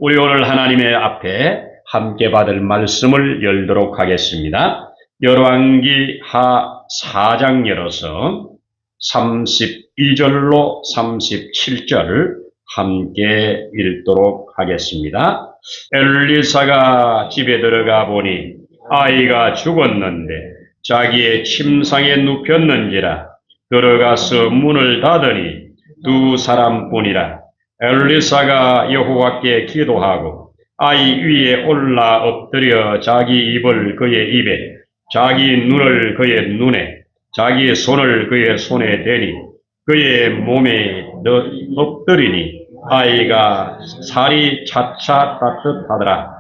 우리 오늘 하나님의 앞에 함께 받을 말씀을 열도록 하겠습니다. 열왕기 하 4장 열어서 32절로 37절 함께 읽도록 하겠습니다. 엘리사가 집에 들어가 보니 아이가 죽었는데 자기의 침상에 눕혔는지라. 들어가서 문을 닫으니 두 사람뿐이라. 엘리사가 여호와께 기도하고 아이 위에 올라 엎드려 자기 입을 그의 입에, 자기 눈을 그의 눈에, 자기 손을 그의 손에 대니 그의 몸에 엎드리니 아이가 살이 차차 따뜻하더라.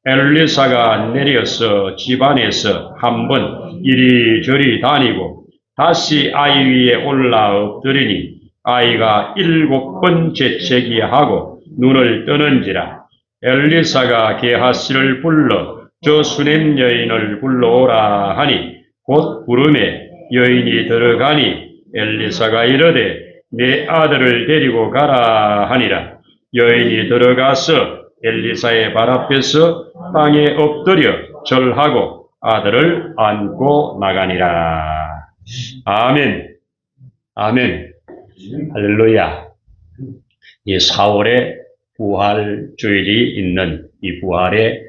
엘리사가 내려서 집안에서 한번 이리저리 다니고 다시 아이 위에 올라 엎드리니 아이가 7번 재채기하고 눈을 뜨는지라. 엘리사가 게하시를 불러 저 수냄 여인을 불러오라 하니 곧 부르매 여인이 들어가니 엘리사가 이르되 내 아들을 데리고 가라 하니라. 여인이 들어가서 엘리사의 발 앞에서 땅에 엎드려 절하고 아들을 안고 나가니라. 아멘. 아멘. 할렐루야. 이 4월에 부활 주일이 있는 이 부활의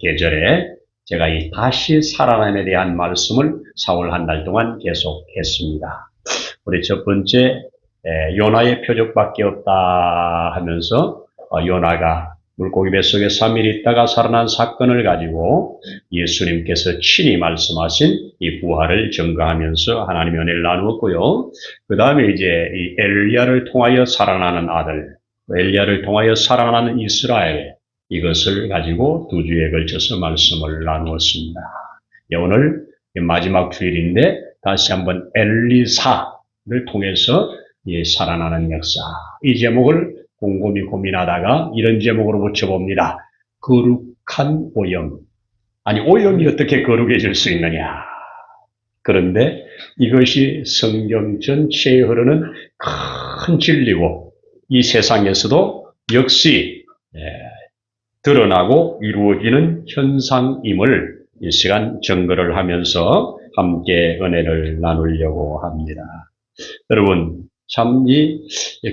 계절에 제가 이 다시 살아남에 대한 말씀을 4월 한 달 동안 계속했습니다. 우리 첫 번째 요나의 표적밖에 없다 하면서 요나가 물고기 뱃속에 3일 있다가 살아난 사건을 가지고 예수님께서 친히 말씀하신 이 부활을 증거하면서 하나님의 은혜를 나누었고요. 그 다음에 이제 이 엘리야를 통하여 살아나는 아들, 엘리야를 통하여 살아나는 이스라엘, 이것을 가지고 두 주에 걸쳐서 말씀을 나누었습니다. 오늘 마지막 주일인데 다시 한번 엘리사를 통해서 살아나는 역사, 이 제목을 곰곰이 고민하다가 이런 제목으로 붙여봅니다. 거룩한 오염. 아니, 오염이 어떻게 거룩해질 수 있느냐. 그런데 이것이 성경 전체에 흐르는 큰 진리고 이 세상에서도 역시 드러나고 이루어지는 현상임을 이 시간 증거를 하면서 함께 은혜를 나누려고 합니다. 여러분, 참 이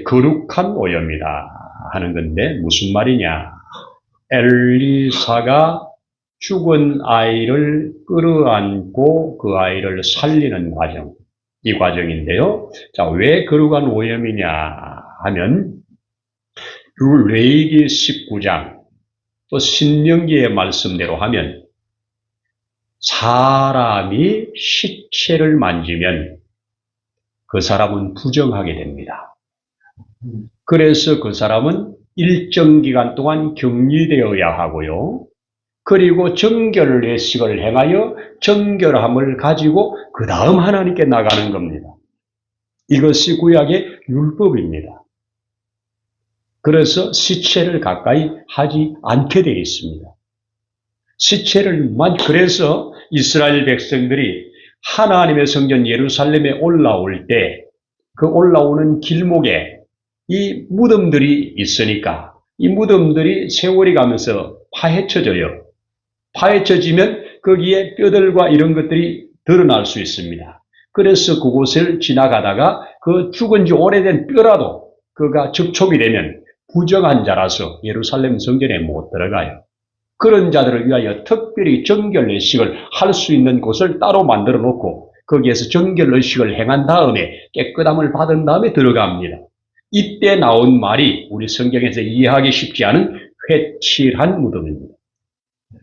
거룩한 오염이다 하는 건데 무슨 말이냐. 엘리사가 죽은 아이를 끌어안고 그 아이를 살리는 과정, 이 과정인데요. 자, 왜 거룩한 오염이냐 하면 레위기 19장 또 신명기의 말씀대로 하면 사람이 시체를 만지면 그 사람은 부정하게 됩니다. 그래서 그 사람은 일정 기간 동안 격리되어야 하고요. 그리고 정결 예식을 행하여 정결함을 가지고 그 다음 하나님께 나가는 겁니다. 이것이 구약의 율법입니다. 그래서 시체를 가까이 하지 않게 되어 있습니다. 그래서 이스라엘 백성들이 하나님의 성전 예루살렘에 올라올 때 그 올라오는 길목에 이 무덤들이 있으니까 이 무덤들이 세월이 가면서 파헤쳐져요. 파헤쳐지면 거기에 뼈들과 이런 것들이 드러날 수 있습니다. 그래서 그곳을 지나가다가 그 죽은 지 오래된 뼈라도 그가 접촉이 되면 부정한 자라서 예루살렘 성전에 못 들어가요. 그런 자들을 위하여 특별히 정결의식을 할 수 있는 곳을 따로 만들어 놓고 거기에서 정결의식을 행한 다음에 깨끗함을 받은 다음에 들어갑니다. 이때 나온 말이 우리 성경에서 이해하기 쉽지 않은 회칠한 무덤입니다.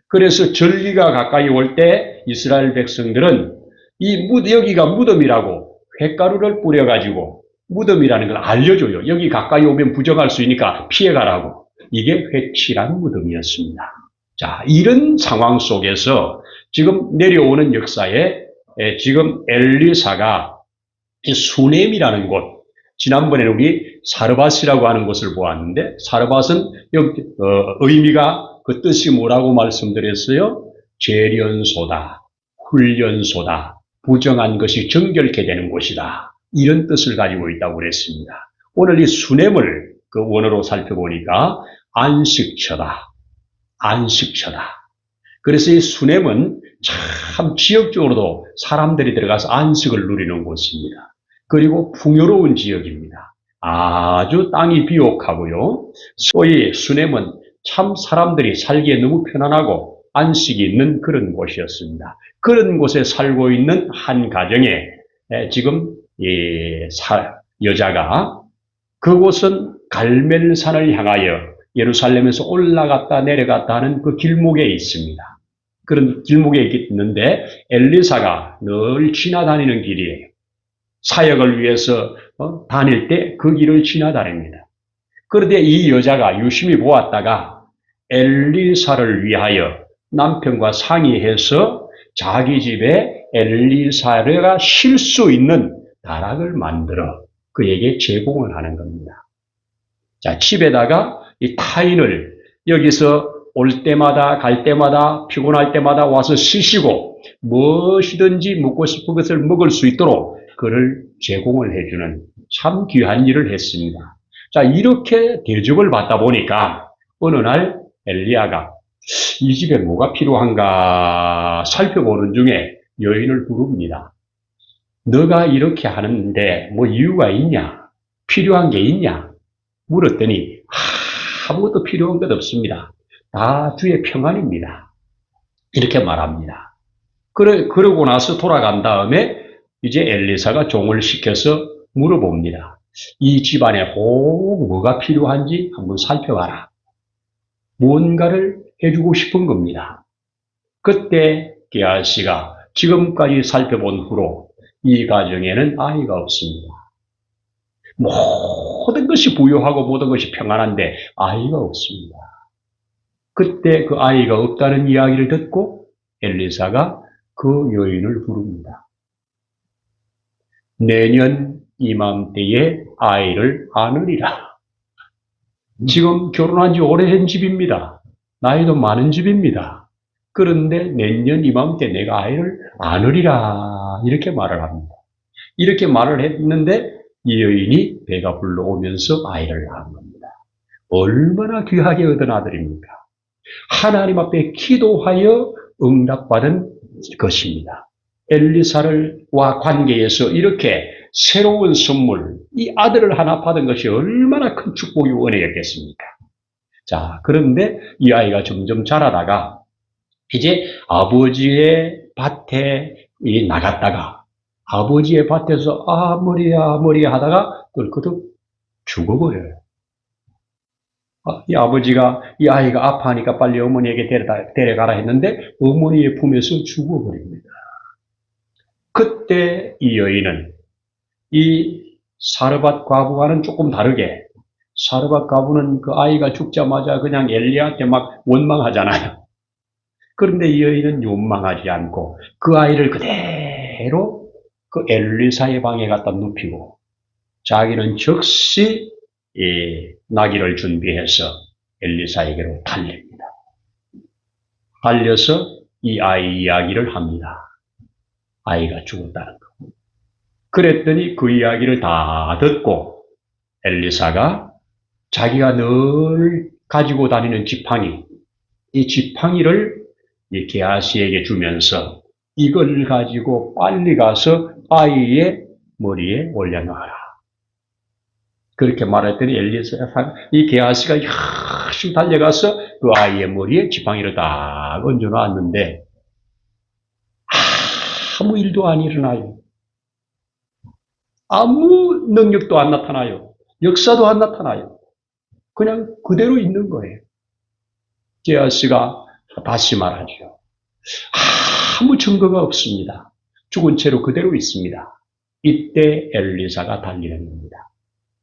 그래서 절기가 가까이 올 때 이스라엘 백성들은 여기가 무덤이라고 횟가루를 뿌려가지고 무덤이라는 걸 알려줘요. 여기 가까이 오면 부정할 수 있으니까 피해가라고. 이게 회칠한 무덤이었습니다. 자, 이런 상황 속에서 지금 내려오는 역사에 지금 엘리사가 수넴이라는 곳, 지난번에는 우리 사르밧이라고 하는 곳을 보았는데 사르밧은 여기 의미가 그 뜻이 뭐라고 말씀드렸어요? 재련소다, 훈련소다, 부정한 것이 정결케 되는 곳이다. 이런 뜻을 가지고 있다고 그랬습니다. 오늘 이 수넴을 그 원어로 살펴보니까 안식처다. 안식처다. 그래서 이 수냄은 참 지역적으로도 사람들이 들어가서 안식을 누리는 곳입니다. 그리고 풍요로운 지역입니다. 아주 땅이 비옥하고요. 소위 수냄은 참 사람들이 살기에 너무 편안하고 안식이 있는 그런 곳이었습니다. 그런 곳에 살고 있는 한 가정에 지금 여자가 그곳은 갈멜산을 향하여 예루살렘에서 올라갔다 내려갔다 하는 그 길목에 있습니다. 그런 길목에 있는데 엘리사가 늘 지나다니는 길이에요. 사역을 위해서 다닐 때 그 길을 지나다닙니다. 그런데 이 여자가 유심히 보았다가 엘리사를 위하여 남편과 상의해서 자기 집에 엘리사가 쉴 수 있는 다락을 만들어 그에게 제공을 하는 겁니다. 자, 집에다가 이 타인을 여기서 올 때마다 갈 때마다 피곤할 때마다 와서 쉬시고 무엇이든지 먹고 싶은 것을 먹을 수 있도록 그를 제공을 해주는 참 귀한 일을 했습니다. 자, 이렇게 대접을 받다 보니까 어느 날 엘리야가 이 집에 뭐가 필요한가 살펴보는 중에 여인을 부릅니다. 너가 이렇게 하는데 뭐 이유가 있냐? 필요한 게 있냐? 물었더니 아무것도 필요한 것 없습니다. 다 주의 평안입니다. 이렇게 말합니다. 그러고 나서 돌아간 다음에 이제 엘리사가 종을 시켜서 물어봅니다. 이 집안에 꼭 뭐가 필요한지 한번 살펴봐라. 무언가를 해주고 싶은 겁니다. 그때 게하시가 지금까지 살펴본 후로 이 가정에는 아이가 없습니다. 모든 것이 부유하고 모든 것이 평안한데 아이가 없습니다. 그때 그 아이가 없다는 이야기를 듣고 엘리사가 그 여인을 부릅니다. 내년 이맘때에 아이를 안으리라. 지금 결혼한 지 오래된 집입니다. 나이도 많은 집입니다. 그런데 내년 이맘때 내가 아이를 안으리라. 이렇게 말을 합니다. 이렇게 말을 했는데 이 여인이 배가 불러오면서 아이를 낳은 겁니다. 얼마나 귀하게 얻은 아들입니까? 하나님 앞에 기도하여 응답받은 것입니다. 엘리사와 관계에서 이렇게 새로운 선물, 이 아들을 하나 받은 것이 얼마나 큰 축복이 은혜였겠습니까? 자, 그런데 이 아이가 점점 자라다가 이제 아버지의 밭에 나갔다가 아버지의 밭에서 머리야 하다가 꿀꺽 죽어버려요. 이 아버지가 이 아이가 아파하니까 빨리 어머니에게 데려가라 했는데 어머니의 품에서 죽어버립니다. 그때 이 여인은 이 사르밧 과부와는 조금 다르게 사르밧 과부는 그 아이가 죽자마자 그냥 엘리야한테 막 원망하잖아요. 그런데 이 여인은 원망하지 않고 그 아이를 그대로 그 엘리사의 방에 갖다 눕히고 자기는 즉시 나귀를 준비해서 엘리사에게로 달립니다. 달려서 이 아이 이야기를 합니다. 아이가 죽었다는 거. 그랬더니 그 이야기를 다 듣고 엘리사가 자기가 늘 가지고 다니는 지팡이, 이 지팡이를 이 게하시에게 주면서 이걸 가지고 빨리 가서 아이의 머리에 올려놔라. 그렇게 말했더니 이 게하시가 열심히 달려가서 그 아이의 머리에 지팡이를 딱 얹어놨는데 아무 일도 안 일어나요. 아무 능력도 안 나타나요. 역사도 안 나타나요. 그냥 그대로 있는 거예요. 게하시가 다시 말하죠. 아무 증거가 없습니다. 죽은 채로 그대로 있습니다. 이때 엘리사가 달리는 겁니다.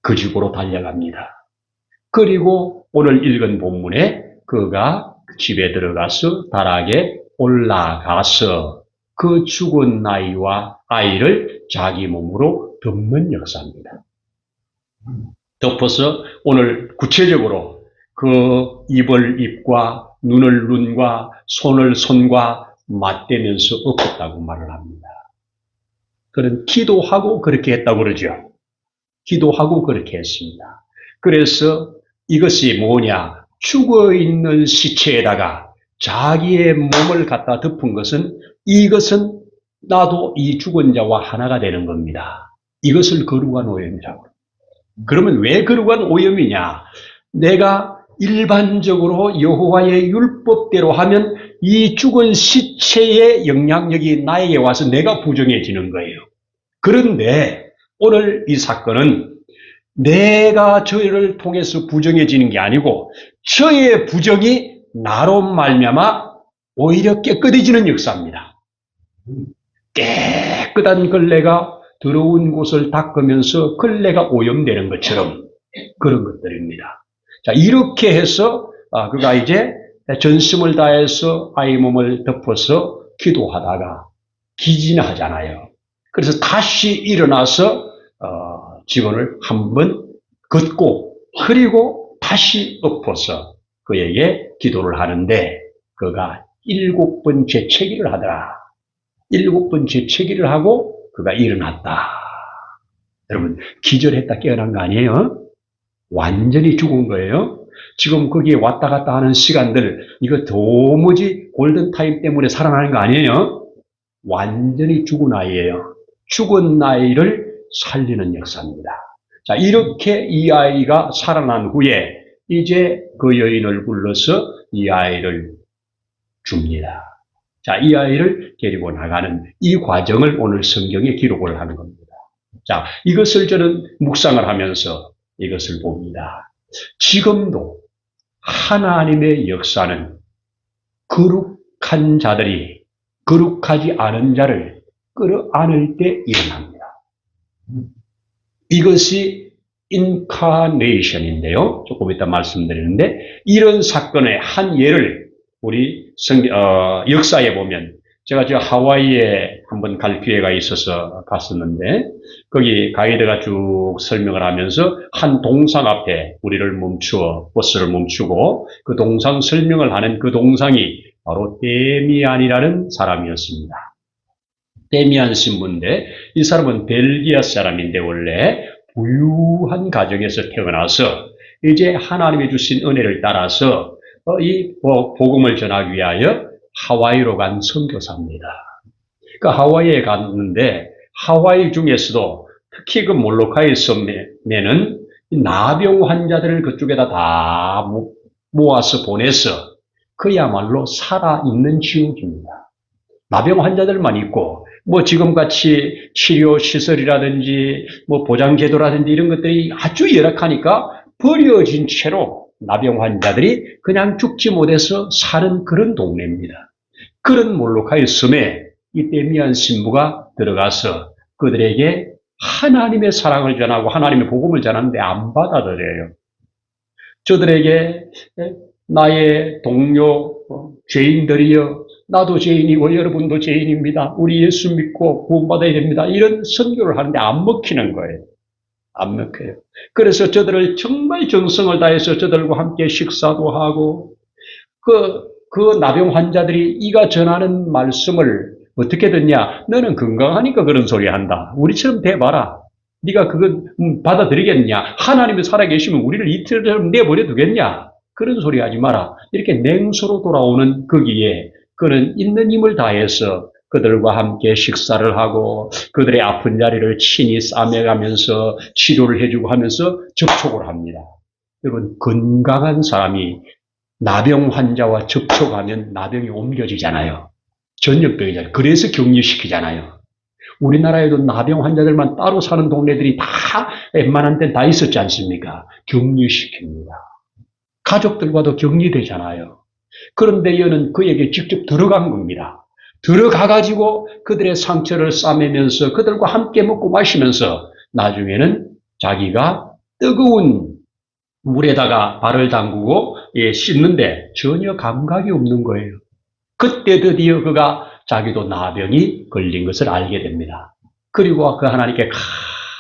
그 집으로 달려갑니다. 그리고 오늘 읽은 본문에 그가 집에 들어가서 다락에 올라가서 그 죽은 아이를 자기 몸으로 덮는 역사입니다. 덮어서 오늘 구체적으로 그 입을 입과 눈을 눈과 손을 손과 맞대면서 엎었다고 말을 합니다. 그런 기도하고 그렇게 했다고 그러죠. 기도하고 그렇게 했습니다. 그래서 이것이 뭐냐? 죽어 있는 시체에다가 자기의 몸을 갖다 덮은 것은 이것은 나도 이 죽은 자와 하나가 되는 겁니다. 이것을 거룩한 오염이라고. 그러면 왜 거룩한 오염이냐? 내가 일반적으로 여호와의 율법대로 하면 이 죽은 시체의 영향력이 나에게 와서 내가 부정해지는 거예요. 그런데 오늘 이 사건은 내가 저를 통해서 부정해지는 게 아니고 저의 부정이 나로 말미암아 오히려 깨끗해지는 역사입니다. 깨끗한 걸레가 더러운 곳을 닦으면서 걸레가 오염되는 것처럼 그런 것들입니다. 자, 이렇게 해서 그가 이제 전심을 다해서 아이 몸을 덮어서 기도하다가 기진하잖아요. 그래서 다시 일어나서 직원을 한번 걷고 그리고 다시 엎어서 그에게 기도를 하는데 그가 7번 재채기를 하더라. 7번 재채기를 하고 그가 일어났다. 여러분 기절했다 깨어난 거 아니에요? 완전히 죽은 거예요. 지금 거기에 왔다 갔다 하는 시간들 이거 도무지 골든타임 때문에 살아나는 거 아니에요? 완전히 죽은 아이예요. 죽은 아이를 살리는 역사입니다. 자, 이렇게 이 아이가 살아난 후에 이제 그 여인을 불러서 이 아이를 줍니다. 자, 이 아이를 데리고 나가는 이 과정을 오늘 성경에 기록을 하는 겁니다. 자, 이것을 저는 묵상을 하면서 이것을 봅니다. 지금도 하나님의 역사는 거룩한 자들이 거룩하지 않은 자를 끌어안을 때 일어납니다. 이것이 인카네이션인데요. 조금 이따 말씀드리는데 이런 사건의 한 예를 우리 역사에 보면 제가 저 하와이에 한번 갈 기회가 있어서 갔었는데 거기 가이드가 쭉 설명을 하면서 한 동상 앞에 우리를 멈추어 버스를 멈추고 그 동상 설명을 하는 그 동상이 바로 데미안이라는 사람이었습니다. 데미안 신부인데 이 사람은 벨기아 사람인데 원래 부유한 가정에서 태어나서 이제 하나님이 주신 은혜를 따라서 이 복음을 전하기 위하여 하와이로 간 선교사입니다. 그 하와이에 갔는데 하와이 중에서도 특히 그 몰로카이 섬에는 나병 환자들을 그쪽에다 다 모아서 보내서 그야말로 살아있는 지옥입니다. 나병 환자들만 있고 뭐 지금같이 치료 시설이라든지 뭐 보장제도라든지 이런 것들이 아주 열악하니까 버려진 채로 나병 환자들이 그냥 죽지 못해서 사는 그런 동네입니다. 그런 몰로카이 섬에 이 데미안 신부가 들어가서 그들에게 하나님의 사랑을 전하고 하나님의 복음을 전하는데 안 받아들여요. 저들에게 나의 동료 죄인들이여 나도 죄인이고 여러분도 죄인입니다. 우리 예수 믿고 구원받아야 됩니다. 이런 선교를 하는데 안 먹히는 거예요. 안 먹혀요. 그래서 저들을 정말 정성을 다해서 저들과 함께 식사도 하고 그 나병 환자들이 이가 전하는 말씀을 어떻게 듣냐? 너는 건강하니까 그런 소리 한다. 우리처럼 돼봐라. 네가 그거 받아들이겠냐? 하나님이 살아계시면 우리를 이틀처럼 내버려 두겠냐? 그런 소리 하지 마라. 이렇게 냉소로 돌아오는 거기에 그는 있는 힘을 다해서 그들과 함께 식사를 하고 그들의 아픈 자리를 친히 싸매가면서 치료를 해주고 하면서 접촉을 합니다. 여러분 건강한 사람이 나병 환자와 접촉하면 나병이 옮겨지잖아요. 전염병이잖아요. 그래서 격리시키잖아요. 우리나라에도 나병 환자들만 따로 사는 동네들이 다 웬만한 데는 다 있었지 않습니까? 격리시킵니다. 가족들과도 격리되잖아요. 그런데 여는 그에게 직접 들어간 겁니다. 들어가가지고 그들의 상처를 싸매면서 그들과 함께 먹고 마시면서 나중에는 자기가 뜨거운 물에다가 발을 담그고 씻는데 전혀 감각이 없는 거예요. 그때 드디어 그가 자기도 나병이 걸린 것을 알게 됩니다. 그리고 그 하나님께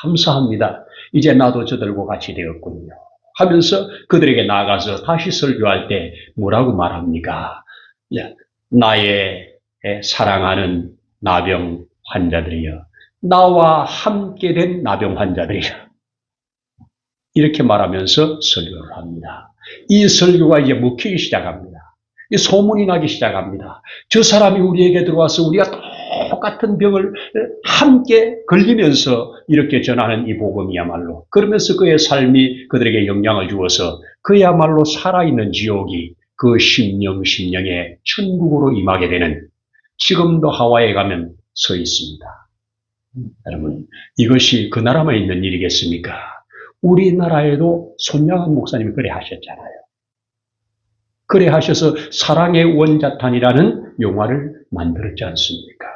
감사합니다. 이제 나도 저들과 같이 되었군요. 하면서 그들에게 나가서 다시 설교할 때 뭐라고 말합니까? 나의 사랑하는 나병 환자들이여, 나와 함께 된 나병 환자들이여. 이렇게 말하면서 설교를 합니다. 이 설교가 이제 먹히기 시작합니다. 이 소문이 나기 시작합니다. 저 사람이 우리에게 들어와서 우리가 똑같은 병을 함께 걸리면서 이렇게 전하는 이 복음이야말로, 그러면서 그의 삶이 그들에게 영향을 주어서 그야말로 살아있는 지옥이 그 심령의 천국으로 임하게 되는, 지금도 하와이에 가면 서 있습니다. 여러분, 이것이 그 나라만 있는 일이겠습니까? 우리나라에도 손양한 목사님이 그래 하셨잖아요. 그래 하셔서 사랑의 원자탄이라는 영화를 만들었지 않습니까?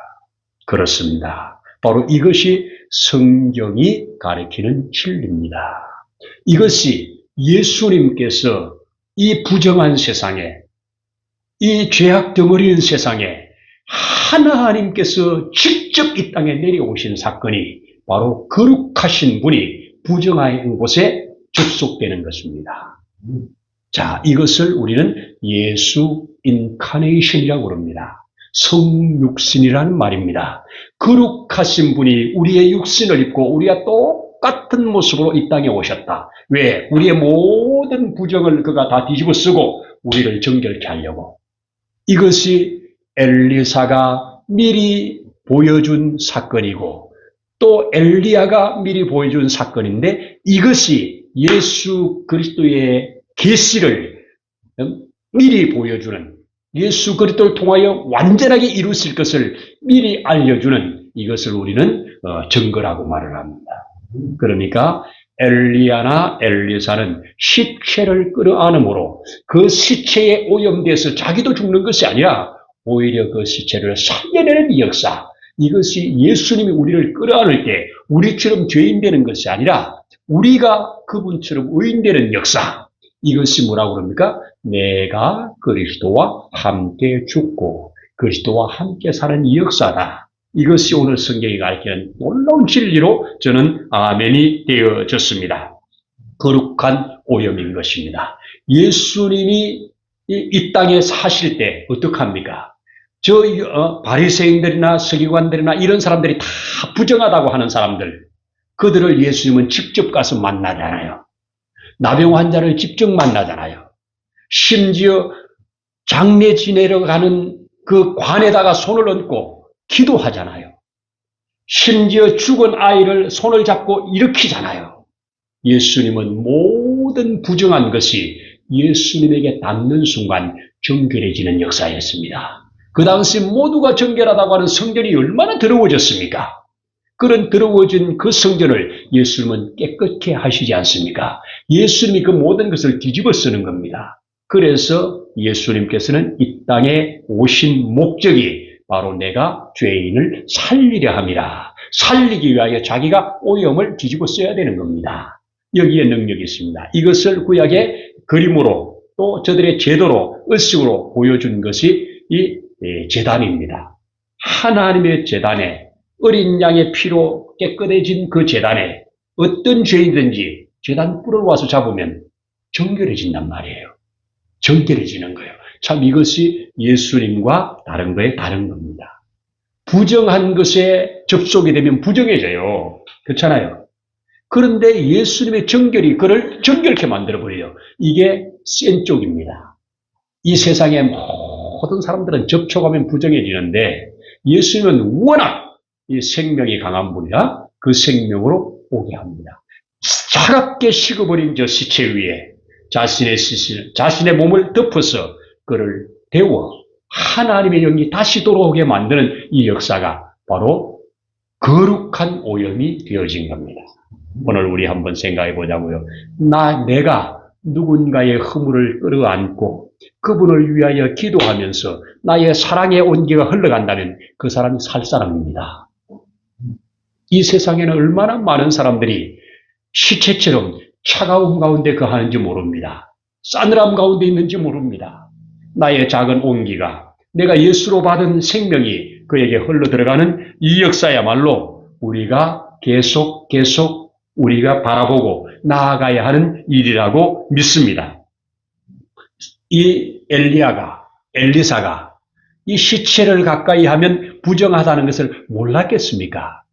그렇습니다. 바로 이것이 성경이 가리키는 진리입니다. 이것이 예수님께서 이 부정한 세상에, 이 죄악 덩어리인 세상에 하나님께서 직접 이 땅에 내려오신 사건이 바로 거룩하신 분이 부정한 곳에 접속되는 것입니다. 자, 이것을 우리는 예수 인카네이션이라고 그럽니다. 성육신이라는 말입니다. 거룩하신 분이 우리의 육신을 입고 우리가 똑같은 모습으로 이 땅에 오셨다. 왜? 우리의 모든 부정을 그가 다 뒤집어 쓰고 우리를 정결케 하려고. 이것이 엘리사가 미리 보여준 사건이고 또 엘리야가 미리 보여준 사건인데, 이것이 예수 그리스도의 계시를 미리 보여주는, 예수 그리스도를 통하여 완전하게 이루실 것을 미리 알려주는, 이것을 우리는 증거라고 말을 합니다. 그러니까 엘리야나 엘리사는 시체를 끌어안음으로 그 시체에 오염돼서 자기도 죽는 것이 아니라 오히려 그 시체를 살려내는 이 역사, 이것이 예수님이 우리를 끌어안을 때 우리처럼 죄인 되는 것이 아니라 우리가 그분처럼 의인 되는 역사, 이것이 뭐라고 그럽니까? 내가 그리스도와 함께 죽고 그리스도와 함께 사는 이 역사다. 이것이 오늘 성경이 가르치는 놀라운 진리로 저는 아멘이 되어졌습니다. 거룩한 오염인 것입니다. 예수님이 이 땅에 사실 때 어떡합니까? 바리새인들이나 서기관들이나 이런 사람들이 다 부정하다고 하는 사람들, 그들을 예수님은 직접 가서 만나잖아요. 나병 환자를 직접 만나잖아요. 심지어 장례 지내러 가는 그 관에다가 손을 얹고 기도하잖아요. 심지어 죽은 아이를 손을 잡고 일으키잖아요. 예수님은 모든 부정한 것이 예수님에게 닿는 순간 정결해지는 역사였습니다. 그 당시 모두가 정결하다고 하는 성전이 얼마나 더러워졌습니까? 그런 더러워진 그 성전을 예수님은 깨끗게 하시지 않습니까? 예수님이 그 모든 것을 뒤집어 쓰는 겁니다. 그래서 예수님께서는 이 땅에 오신 목적이 바로 내가 죄인을 살리려 함이라. 살리기 위하여 자기가 오염을 뒤집어 써야 되는 겁니다. 여기에 능력이 있습니다. 이것을 구약의 그림으로 또 저들의 제도로, 의식으로 보여준 것이 이 제단입니다. 하나님의 제단에, 어린 양의 피로 깨끗해진 그 제단에 어떤 죄인든지 제단 뿔을 와서 잡으면 정결해진단 말이에요. 정결해지는 거예요. 참 이것이 예수님과 다른 거에 다른 겁니다. 부정한 것에 접속이 되면 부정해져요. 그렇잖아요. 그런데 예수님의 정결이 그를 정결케 만들어버려요. 이게 센 쪽입니다. 이 세상의 모든 사람들은 접촉하면 부정해지는데 예수님은 워낙 이 생명이 강한 분이라 그 생명으로 오게 합니다. 차갑게 식어버린 저 시체 위에 자신의 몸을 덮어서 그를 데워 하나님의 영이 다시 돌아오게 만드는 이 역사가 바로 거룩한 오염이 되어진 겁니다. 오늘 우리 한번 생각해 보자고요. 내가 누군가의 허물을 끌어안고 그분을 위하여 기도하면서 나의 사랑의 온기가 흘러간다면 그 사람이 살 사람입니다. 이 세상에는 얼마나 많은 사람들이 시체처럼 차가움 가운데 거하는지 모릅니다. 싸늘함 가운데 있는지 모릅니다. 나의 작은 온기가, 내가 예수로 받은 생명이 그에게 흘러들어가는 이 역사야말로 우리가 계속 우리가 바라보고 나아가야 하는 일이라고 믿습니다. 이 엘리사가 이 시체를 가까이 하면 부정하다는 것을 몰랐겠습니까?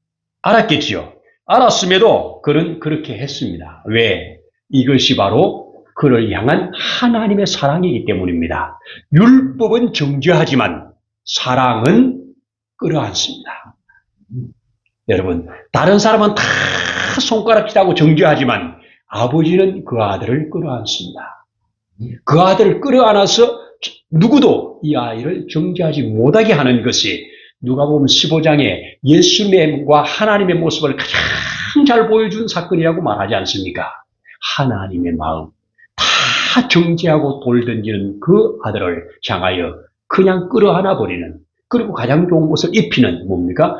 알았겠지요. 알았음에도 그는 그렇게 했습니다. 왜? 이것이 바로 그를 향한 하나님의 사랑이기 때문입니다. 율법은 정죄하지만 사랑은 끌어안습니다. 여러분, 다른 사람은 다 손가락질하고 정죄하지만 아버지는 그 아들을 끌어안습니다. 그 아들을 끌어안아서 누구도 이 아이를 정죄하지 못하게 하는 것이 누가복음 15장에 예수님과 하나님의 모습을 가장 잘 보여준 사건이라고 말하지 않습니까? 하나님의 마음, 다 정죄하고 돌 던지는 그 아들을 향하여 그냥 끌어안아 버리는, 그리고 가장 좋은 것을 입히는 뭡니까?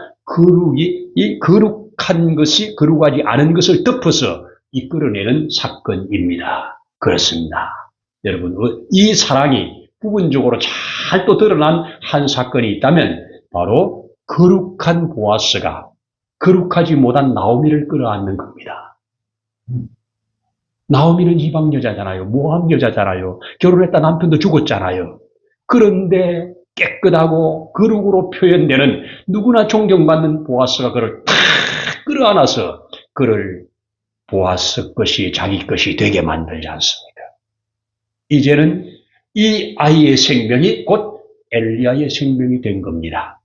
이 거룩한 것이 거룩하지 않은 것을 덮어서 이끌어내는 사건입니다. 그렇습니다. 여러분, 이 사랑이 부분적으로 잘 또 드러난 한 사건이 있다면 바로 거룩한 보아스가 거룩하지 못한 나오미를 끌어안는 겁니다. 나오미는 이방 여자잖아요. 모함 여자잖아요. 결혼했다 남편도 죽었잖아요. 그런데 깨끗하고 거룩으로 표현되는 누구나 존경받는 보아스가 그를 탁 끌어안아서 그를 보아스 것이 자기 것이 되게 만들지 않습니까? 이제는 이 아이의 생명이 곧 엘리야의 생명이 된 겁니다.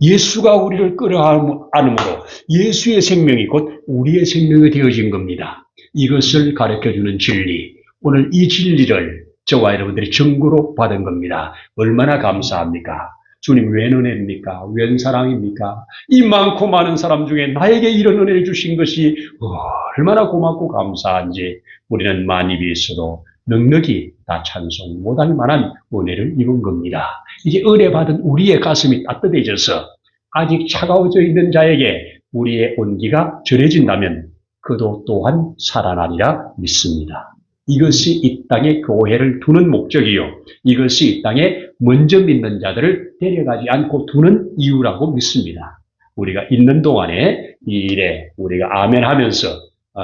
예수가 우리를 끌어안음으로 예수의 생명이 곧 우리의 생명이 되어진 겁니다. 이것을 가르쳐주는 진리, 오늘 이 진리를 저와 여러분들이 증거로 받은 겁니다. 얼마나 감사합니까? 주님 웬 은혜입니까? 웬 사랑입니까? 이 많고 많은 사람 중에 나에게 이런 은혜를 주신 것이 얼마나 고맙고 감사한지 우리는 만입이 있어도 넉넉히 다 찬송 못할 만한 은혜를 입은 겁니다. 이제 은혜 받은 우리의 가슴이 따뜻해져서 아직 차가워져 있는 자에게 우리의 온기가 전해진다면 그도 또한 살아나리라 믿습니다. 이것이 이 땅에 교회를 두는 목적이요, 이것이 이 땅에 먼저 믿는 자들을 데려가지 않고 두는 이유라고 믿습니다. 우리가 있는 동안에 이 일에 우리가 아멘하면서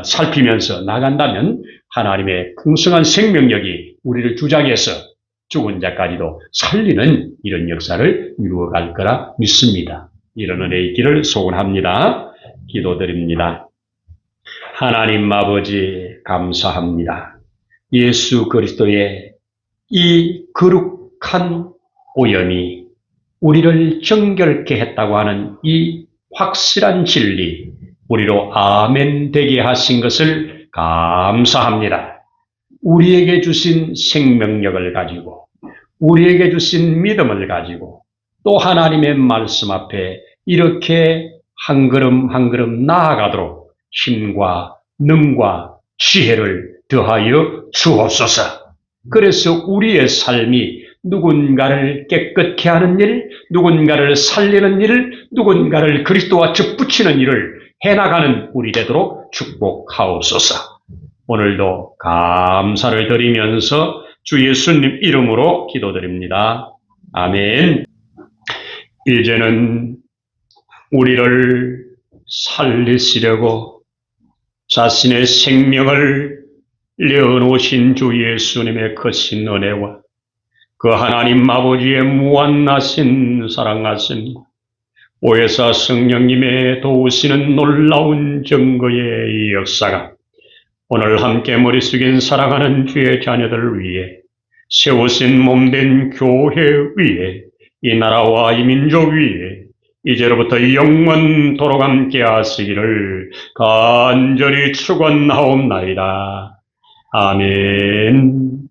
살피면서 나간다면 하나님의 풍성한 생명력이 우리를 주장해서 죽은 자까지도 살리는 이런 역사를 이루어갈 거라 믿습니다. 이런 은혜 있기를 소원합니다. 기도드립니다. 하나님 아버지 감사합니다. 예수 그리스도의 이 거룩한 오염이 우리를 정결케 했다고 하는 이 확실한 진리, 우리로 아멘 되게 하신 것을 감사합니다. 우리에게 주신 생명력을 가지고, 우리에게 주신 믿음을 가지고, 또 하나님의 말씀 앞에 이렇게 한 걸음 한 걸음 나아가도록 힘과 능과 지혜를 더하여 주옵소서. 그래서 우리의 삶이 누군가를 깨끗게 하는 일, 누군가를 살리는 일, 누군가를 그리스도와 접붙이는 일을 해나가는 우리 되도록 축복하옵소서. 오늘도 감사를 드리면서 주 예수님 이름으로 기도드립니다. 아멘. 이제는 우리를 살리시려고 자신의 생명을 내어놓으신 주 예수님의 크신 은혜와 그 하나님 아버지의 무한하신 사랑하심, 오해사 성령님의 도우시는 놀라운 증거의 역사가 오늘 함께 머리 숙인 사랑하는 주의 자녀들을 위해 세우신 몸된 교회 위에, 이 나라와 이 민족 위에 이제로부터 영원토록 함께 하시기를 간절히 축원하옵나이다. 아멘.